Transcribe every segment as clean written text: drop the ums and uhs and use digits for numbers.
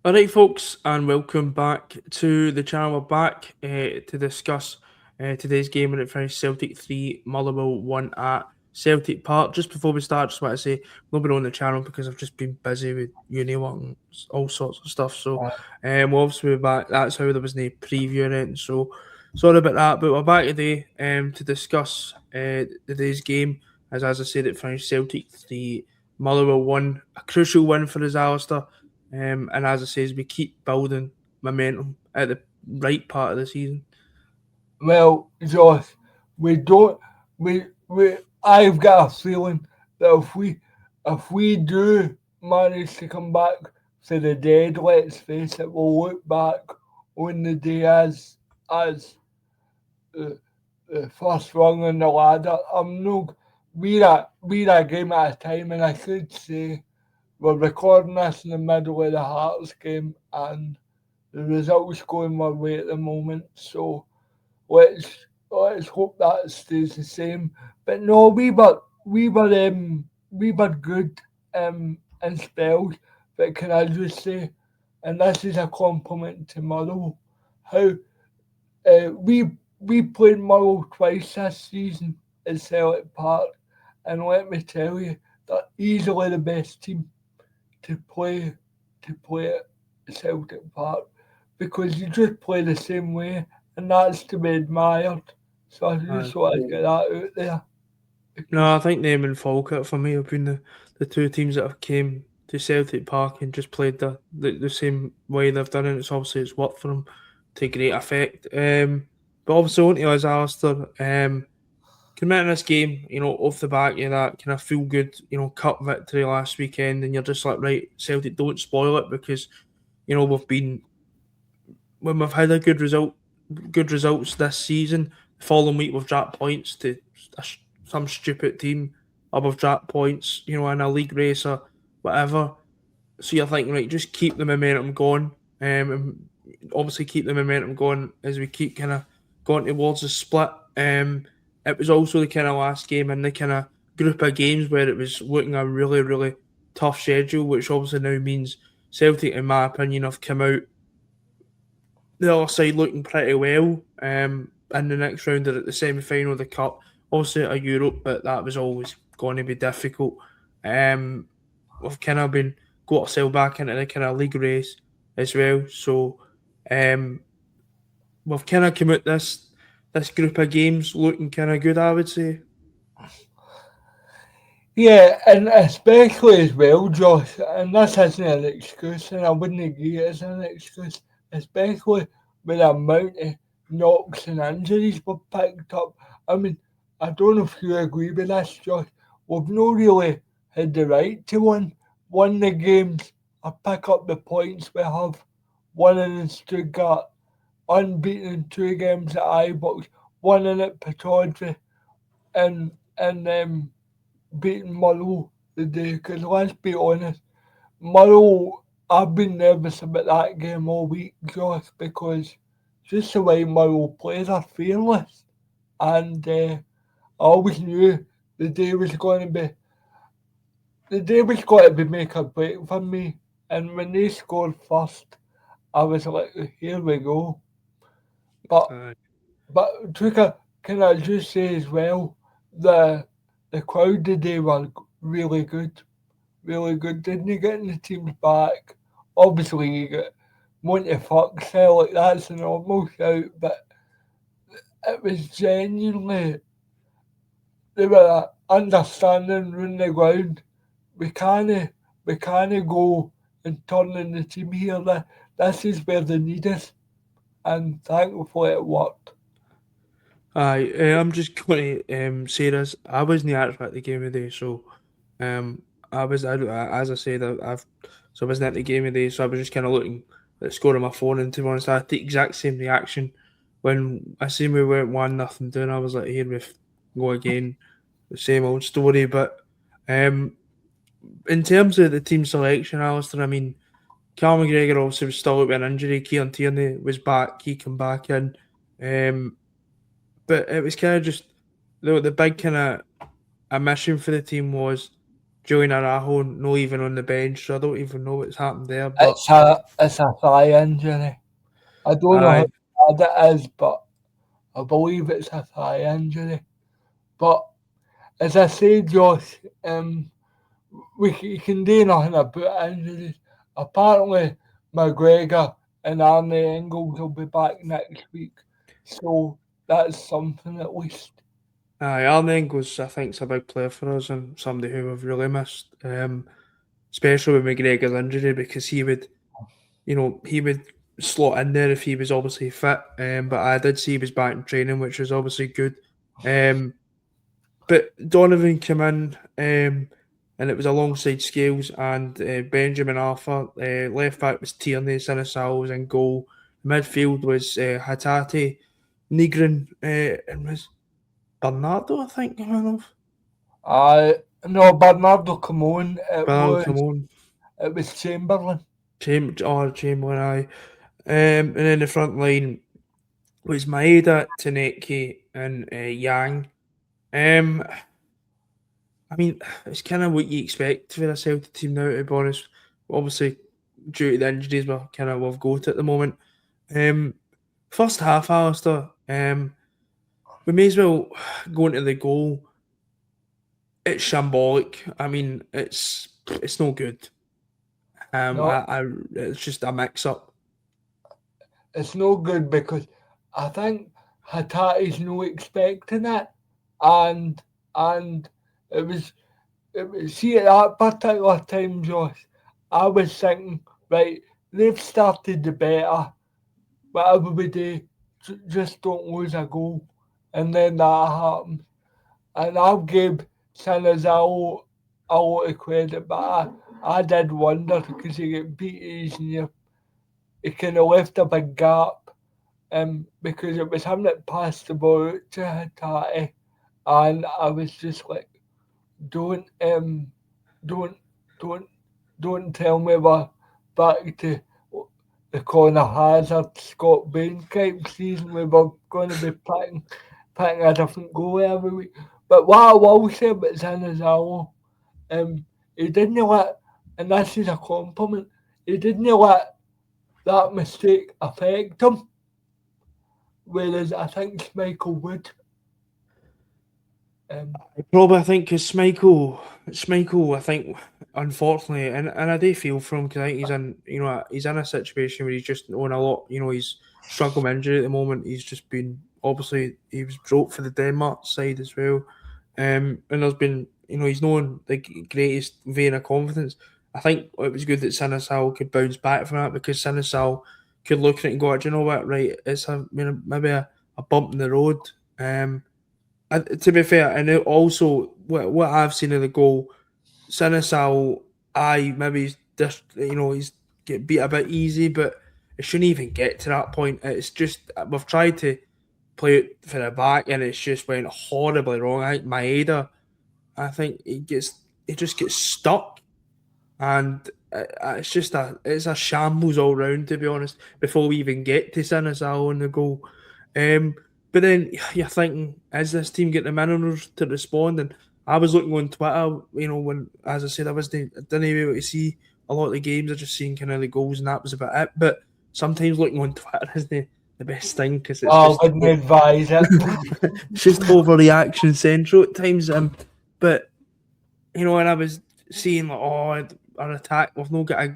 Alright, folks, and welcome back to the channel. We're back to discuss today's game when it finished Celtic 3, Motherwell 1 at Celtic Park. Just before we start, just want to say I've not been on the channel because I've just been busy with uni work and all sorts of stuff. So we'll obviously be back. That's how there was no preview in it. So sorry about that, but we're back today to discuss today's game. As I said, it finished Celtic 3, Motherwell 1. A crucial win for us, Alistair. And as I says, we keep building momentum at the right part of the season. Well, Josh, we don't. We. I've got a feeling that if we do manage to come back to the dead, let's face it, we'll look back on the day as the first rung on the ladder. I'm no. We're a game at a time, and I should say we're recording this in the middle of the Hearts game, and the results going my way at the moment. So let's hope that stays the same. But no, we were good in spells. But can I just say, and this is a compliment to Murrow, how we played Murrow twice this season at Celtic Park, and let me tell you, they're easily the best team to play at Celtic Park because you just play the same way, and that's to be admired. So I just want to get that out there. No, Because I think them and Falkirk for me have been the two teams that have came to Celtic Park and just played the same way they've done it. It's worked for them to great effect. But obviously, on to us, Alistair. Committing this game, off the back of that kind of feel good, cup victory last weekend, and you're just like, right, Celtic, don't spoil it because, we've been when we've had a good results this season. The following week we've dropped points to some stupid team, or we've dropped points, in a league race or whatever. So you're thinking, right, just keep the momentum going, and obviously keep the momentum going as we keep kind of going towards the split. It was also the kind of last game in the kind of group of games where it was looking a really, really tough schedule, which obviously now means Celtic, in my opinion, have come out the other side looking pretty well in the next round or at the semi final of the Cup. Obviously at Europe, but that was always going to be difficult. We've kind of been got ourselves back into the kind of league race as well. So um, we've kind of come out this group of games looking kind of good, I would say. yeah, and especially as well, Josh, and this isn't an excuse, and I wouldn't agree it's an excuse, especially with the amount of knocks and injuries we've picked up. I mean, I don't know if you agree with this, Josh. We've not really had the right to win the games or pick up the points we have. Winning in Stuttgart, unbeaten in two games at Ibrox, winning at Pataudry, and beating Murrow today. Because let's be honest, Murrow, I've been nervous about that game all week, Josh, because just the way Murrow plays are fearless. And I always knew the day was going to be make or break for me. And when they scored first, I was like, here we go. But Uh, but Tuka, can I just say as well, the the crowd today were really good, really good. Didn't you get the teams back? Obviously, you get want to fuck sell like that's a normal shout, but it was genuinely they were understanding round the ground. We can't we can't go and turn in the team here. This is where they need us, and thankfully it worked. I'm just going to say this. I wasn't actually at the game today, so um, as I said, I wasn't at the game today, so I was just kind of looking at the score on my phone, and to be honest, I had the exact same reaction when I seen we went 1-0 down. I was like, here we go again, the same old story. But um, in terms of the team selection, Alistair, I mean, Cal McGregor obviously was still out with an injury. Kieran Tierney was back. He came back in. Um, but it was kind of just the big kind of a mission for the team was Julian Arajo not even on the bench, so I don't even know what's happened there. But It's a thigh injury. I don't know aye, how bad it is, but I believe it's a thigh injury. But as I say, Josh, you can do nothing about injuries. Apparently, McGregor and Arnie Engels will be back next week, so that's something at least. Alan Engels, I think, is a big player for us and somebody who we've really missed, especially with McGregor's injury because he would slot in there if he was obviously fit. But I did see he was back in training, which was obviously good. Um, but Donovan came in, and it was alongside Scales and Benjamin Arthur. Left back was Tierney, Sinisal was in goal. Midfield was Hatate, Nigrin, and was Bernardo, I think, coming off. No, Bernardo come on. Bernardo come on. It was Chamberlain. Chamberlain, aye. And then the front line was Maeda, Taneki, and Yang. Um, I mean, it's kind of what you expect for a Celtic team now, to be honest. Obviously, due to the injuries, we're kind of off goat at the moment. Um, First half, Alistair, we may as well go into the goal. It's shambolic. I mean, it's no good. No, It's just a mix up. it's no good because I think Hatate's no expecting it, and and it was see at that particular time, Josh. I was thinking, right, they've started the better, whatever we do, just don't lose a goal, and then that happened. And I'll give Sanazao a lot of credit, but I did wonder because he got beat easy. He kind of left a big gap, because it was him that passed the ball out to Hatate, and I was just like, don't, don't, don't, don't tell me we're back to the Connor Hazard, Scott Bain type season. We were going to be picking a different goal every week. But what I will say about Zanazzaro, he didn't let, and this is a compliment, he didn't let that mistake affect him, whereas I think Michael would. Probably, I think, because Schmeichel, I think, unfortunately, and I do feel for him because I think he's in a situation where he's just on a lot. He's struggling with injury at the moment. He's just been obviously he was broke for the Denmark side as well, and there's been he's known the greatest vein of confidence. I think it was good that Sinisal could bounce back from that because Sinisal could look at it and go, do you know what, right? It's maybe a bump in the road. And to be fair, and also what I've seen of the goal, Sinisal, maybe he's just he's get beat a bit easy, but it shouldn't even get to that point. It's just we've tried to play it for the back, and it's just went horribly wrong. I think Maeda, I think he just gets stuck, and it's a shambles all round, to be honest. Before we even get to Sinisal on the goal, um, but then you're thinking, is this team getting the minerals to respond? And I was looking on Twitter, when, as I said, I didn't be able to see a lot of the games. I just seen kind of the goals, and that was about it. But sometimes looking on Twitter is the best thing because it's I just wouldn't advise it. it's just overreaction central at times. But and I was seeing like, our attack, we've not got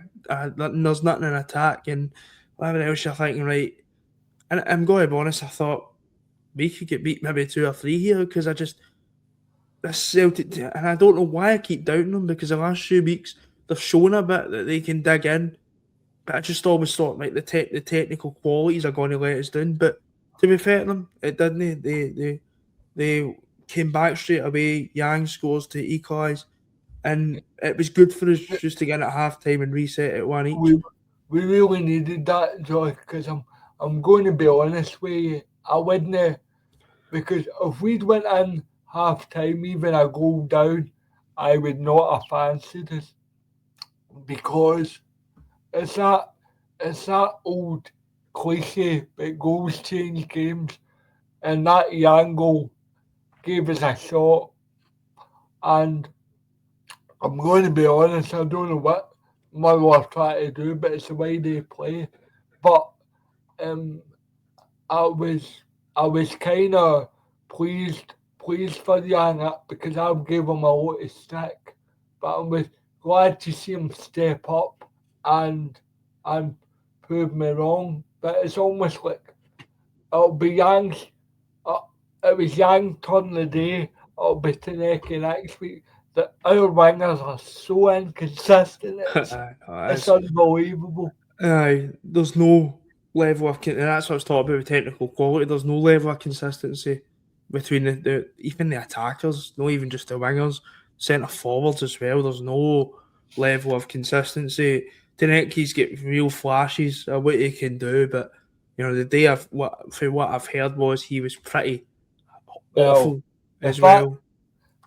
there's nothing in attack and whatever else. You're thinking, right? And I'm going to be honest, I thought we could get beat maybe 2 or 3 here because I just this Celtic, and I don't know why I keep doubting them because the last few weeks they've shown a bit that they can dig in, but I just always thought like the technical qualities are going to let us down. But to be fair to them, it didn't. They came back straight away. Yang scores to equalise, and it was good for us just to get in at half time and reset at one each. we we really needed that, Joy, because I'm going to be honest with you. I wouldn't, because if we'd went in half time, even a goal down, I would not have fancied us because it's that it's that old cliche that goals change games, and that Yang goal gave us a shot, and I'm going to be honest, I don't know what Motherwell trying to do, but it's the way they play. But um, I was I was kind of pleased for Yana because I gave him a lot of stick, but I was glad to see him step up and and prove me wrong. But it's almost like it'll be Yang's. Uh, it was Yang turn the day. It'll be Taneki next week. Our wingers are so inconsistent. It's As unbelievable. there's no level of and that's what I was talking about with technical quality. There's no level of consistency between the even the attackers, not even just the wingers, centre forwards as well. There's no level of consistency. Taneki's got real flashes of what he can do, but the day for what I've heard was he was pretty Well, awful the as fact well.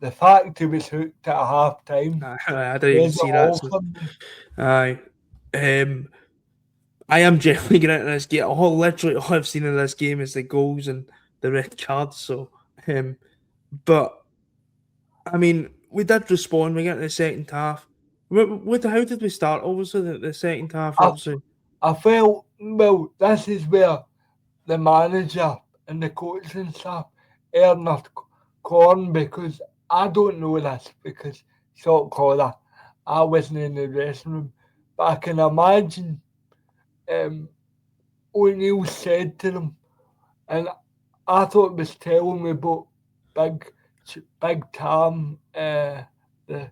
the fact he was hooked at half time I didn't even says it see that. all So, for me. aye. Um, I am generally getting into this game. Literally all I've seen in this game is the goals and the red cards. So, but I mean, we did respond. We get into the second half. How did we start? Obviously, the second half. I, Obviously, I felt, well, this is where the manager and the coaching staff earn their corn because I don't know this because shot caller, I wasn't in the dressing room. But I can imagine um, O'Neill said to them, and I thought it was telling me about Big Big Tam, the the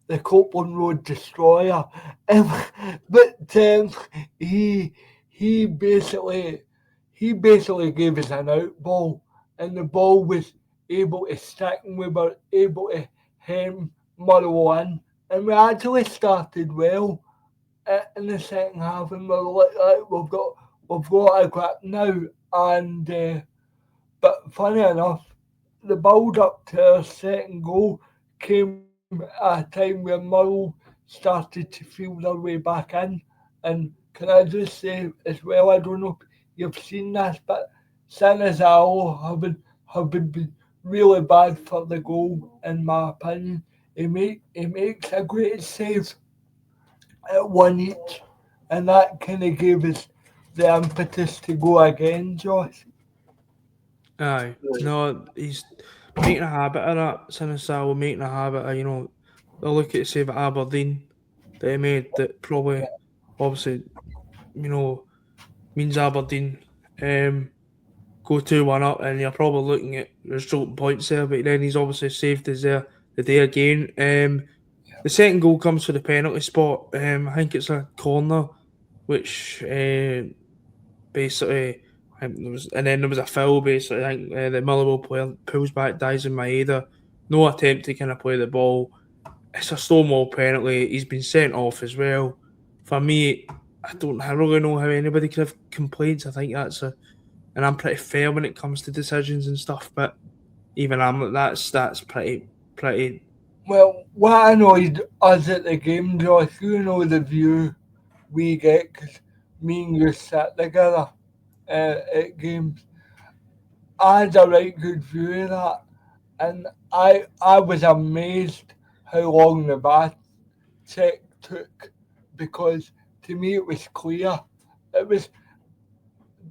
the Copeland Road Destroyer. Um, but he he basically he basically gave us an out ball, and the ball was able to stick, and we were able to hem Motherwell in, and we actually started well in the second half, and we're like we've got a grip now, and but funny enough, the build up to our second goal came at a time where Murrow started to feel their way back in. And can I just say as well, I don't know if you've seen this, but Sanazao have been really bad for the goal, in my opinion. He makes a great save at one each, and that kind of gave us the impetus to go again, Josh. aye. No, he's making a habit of that. Sinisal making a habit of I look at the save at Aberdeen that he made that probably obviously you know means Aberdeen go 2-1 up, and you're probably looking at resulting points there. But then he's obviously saved us there the day again. The second goal comes for the penalty spot. I think it's a corner, which basically, I think and then there was a foul. Basically, I think the Motherwell player pulls back, dies in Maeda. No attempt to kind of play the ball. It's a Stonewall penalty. He's been sent off as well. For me, I really know how anybody could have complaints. I think and I'm pretty fair when it comes to decisions and stuff. But even I'm like that's pretty. Well, what annoyed us at the game, Josh, you know the view we get because me and you sit together at games. I had a right good view of that, and I was amazed how long the bath check took because to me it was clear. It was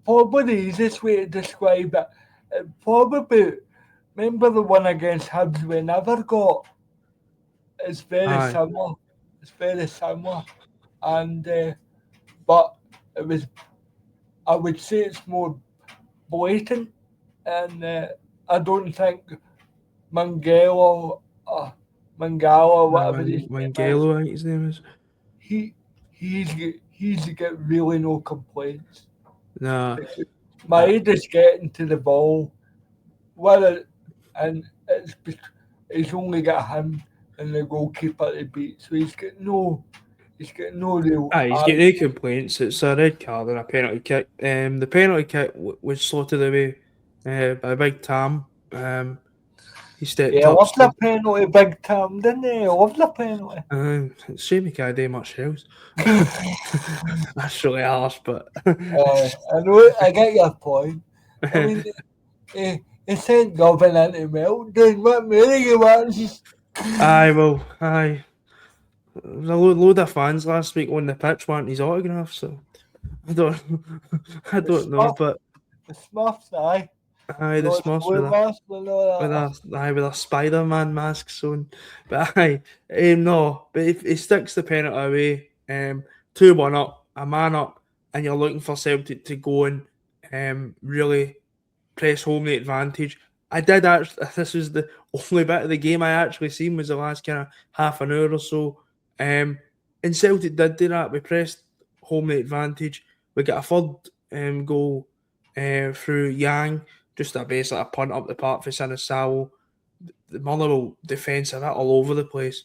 probably the easiest way to describe it. Probably remember the one against Hibs we never got. It's very Aye, similar. It's very similar, and but it was. I would say it's more blatant, and I don't think Mangala, Mangala, whatever his name is, Mangelo, I think his name is. he he's got really no complaints. Nah, Because uh, Maeda's getting to the ball, whether and he's only got him and the goalkeeper to beat, so he's got no real he's getting no complaints. It's a red card and a penalty kick. The penalty kick was slotted away by Big Tam. He stepped Yeah, up. loved the penalty big time, didn't he? Loved the penalty. It's a shame he can't do much else. That's really harsh, but I know, I get your point. I mean, he sent Govan into meltdown. What more do you want? Aye, well, aye. There was a load of fans last week on the pitch wanting his autograph, so I don't, I The don't know, Smurf, but the Smurfs, aye. aye, the No, the Smurfs blue mask and all that. with a Spider-Man mask on, but aye, no, but if he sticks the penalty away, 2-1 up, a man up, and you're looking for Celtic to go and really press home the advantage. I did actually. This was the only bit of the game I actually seen was the last kind of half an hour or so. And Celtic did do that. We pressed home the advantage. We got a third goal through Yang, just a basically a punt up the park for Sanasawa. The Motherwell defence are all over the place,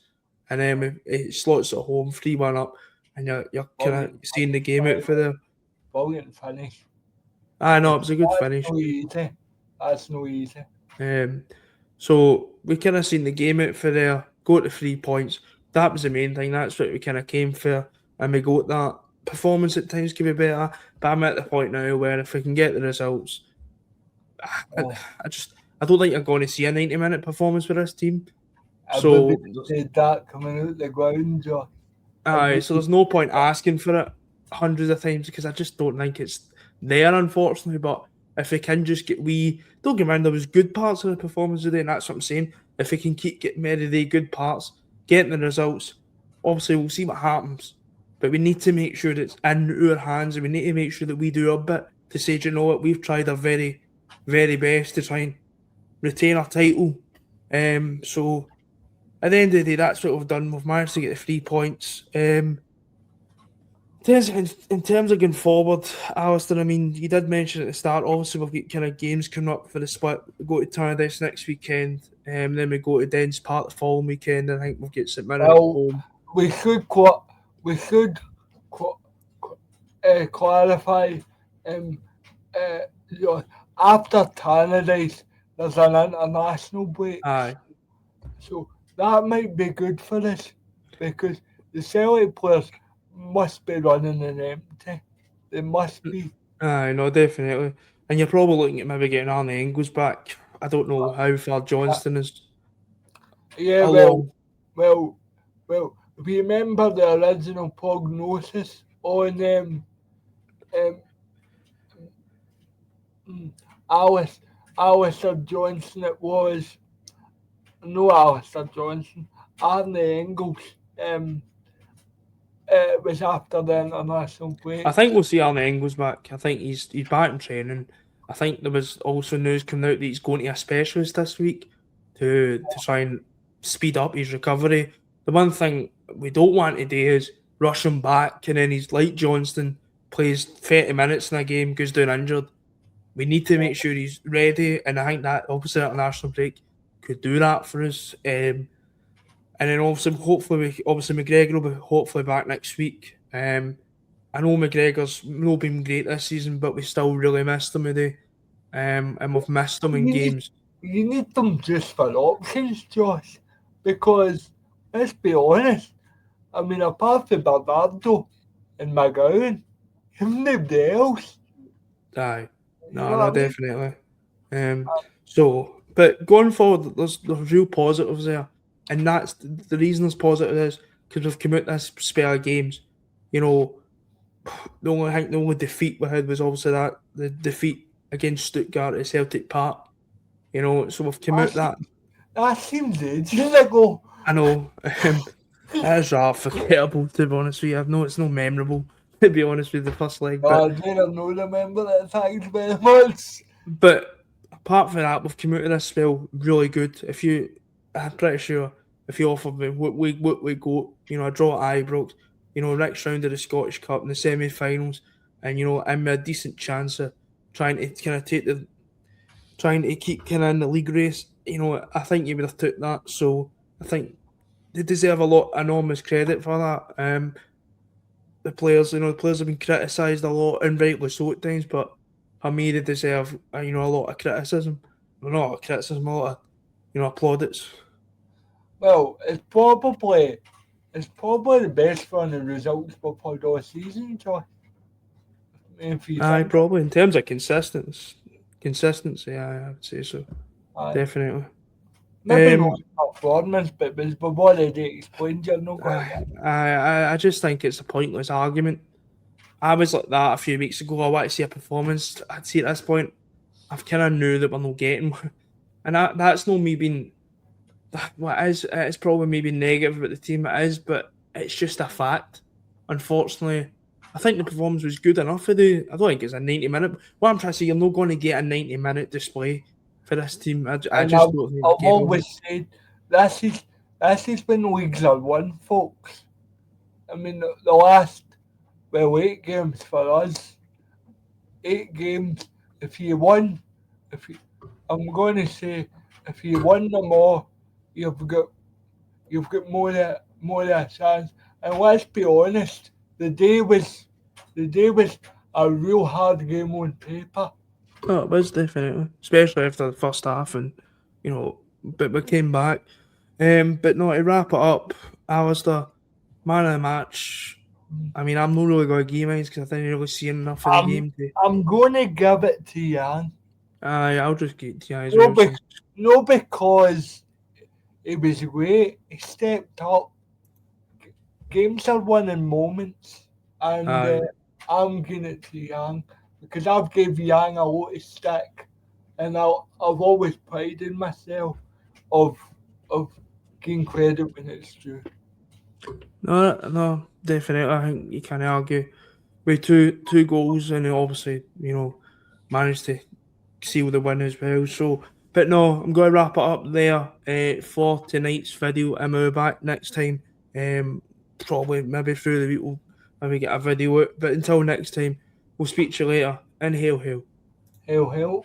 and then it slots it home 3-1 up, and you're kind of Brilliant seeing the finish, game by out the for way. there. Brilliant finish. I know it was a good That's finish. no easy. That's no easy. Um, so we kind of seen the game out for there, go to 3 points. That was the main thing. That's what we kind of came for, and we got that. Performance at times could be better, but I'm at the point now where if we can get the results, I, Oh, I don't think you're going to see a 90-minute performance with this team. everybody So said that coming out the ground, Joe. So Everybody there's no point asking for it hundreds of times because I just don't think it's there, unfortunately. But if we can just get don't get me wrong, there was good parts of the performance today, and that's what I'm saying. If we can keep getting rid of the good parts, getting the results, obviously we'll see what happens. But we need to make sure that it's in our hands, and we need to make sure that we do our bit to say, do you know what, we've tried our very, very best to try and retain our title. So at the end of the day, that's what we've done. We've managed to get the 3 points. In terms of going forward, Alistair, I mean, you did mention at the start, obviously, we've got kind of games coming up for the split. We go to Tannadice next weekend, then we go to Dens Park the following weekend. I think we've got St Mirren at well, home. we should we should qu- clarify um, you know, after Tannadice, there's an international break. Aye. So that might be good for us because the Celtic players must be running an empty. They must be. Aye, no, definitely. And you're probably looking at maybe getting Arne Engels back. I don't know how far Uh, Johnston is yeah, along. well, if you remember the original prognosis on um, mm, Alice, Alistair Johnson, it was no Alistair Johnson, Arne Engels. Um, it was after the international I break. think we'll see Arne Engels back. I think he's back in training. I think there was also news coming out that he's going to a specialist this week to try and speed up his recovery. The one thing we don't want to do is rush him back and then he's like Johnston, plays 30 minutes in a game, goes down injured. We need to make sure he's ready, and I think that obviously international break could do that for us. And then also hopefully obviously McGregor will be hopefully back next week. I know McGregor's not been great this season, but we still really missed him today. And we've missed him in You need games. you need them just for options, Josh. Because let's be honest, I mean apart from Bernardo and McGowan, you've nobody else. Aye. You No, know no, what I mean? definitely. But going forward, there's real positives there. And that's the reason there's positive is because we've come out this spell of games. You know, the only defeat we had was obviously the defeat against Stuttgart at Celtic Park. You know, so we've come That out that. seems, that seems ages ago. I know. That is rather forgettable, to be honest with you. I know it's not memorable, to be honest with the first leg, I didn't know remember that thanks very much. but apart from that, we've come out of this spell really good. I'm pretty sure if you offered me what we got, a draw at Ibrox, next round of the Scottish Cup in the semi-finals, and I'm a decent chance of trying to kind of trying to keep kind of in the league race. I think you would have took that. So I think they deserve a lot enormous credit for that. The players have been criticised a lot, and rightly so at times, but for me, they deserve a lot of criticism. Well, not a lot of criticism, a lot of plaudits. Well, it's probably the best run of results we've had all season, Josh. If you Aye, think probably in terms of consistency, I would say so. aye. Definitely. Maybe not performance, but we've already explained you're not going to get. I just think it's a pointless argument. I was like that a few weeks ago. I want to see a performance. I'd see at this point, I've kind of knew that we're not getting one. And that's not me being what it is. It's probably maybe negative about the team. It is, but it's just a fact. Unfortunately, I think the performance was good enough for the. I don't think it's a 90-minute. What I'm trying to say, you're not going to get a 90-minute display for this team. I And just don't think I've we're capable. always said this is when leagues are won, folks. I mean, the last 8 games for us, 8 games. If you won, if you, I'm going to say, if you won them all, you've got more of a chance. And let's be honest, the day was a real hard game on paper. Oh, it was definitely, especially after the first half, and but we came back. But no, to wrap it up, Alistair, man of the match. I mean, I'm not really going to give mine because I didn't really see enough of the game. I'm going to give it to Jan. I'll just get to you as well. No, because he was great. He stepped up. Games are won in moments, and I'm giving it to Yang because I've gave Yang a lot of stick, and I've always prided myself of getting credit when it's due. No, definitely. I think you can't argue with two goals, and obviously managed to seal the win as well. So, but no, I'm going to wrap it up there for tonight's video. I'm back next time. Probably maybe through the week we'll maybe get a video out. But until next time, we'll speak to you later. And hail, hail. Hail, hail.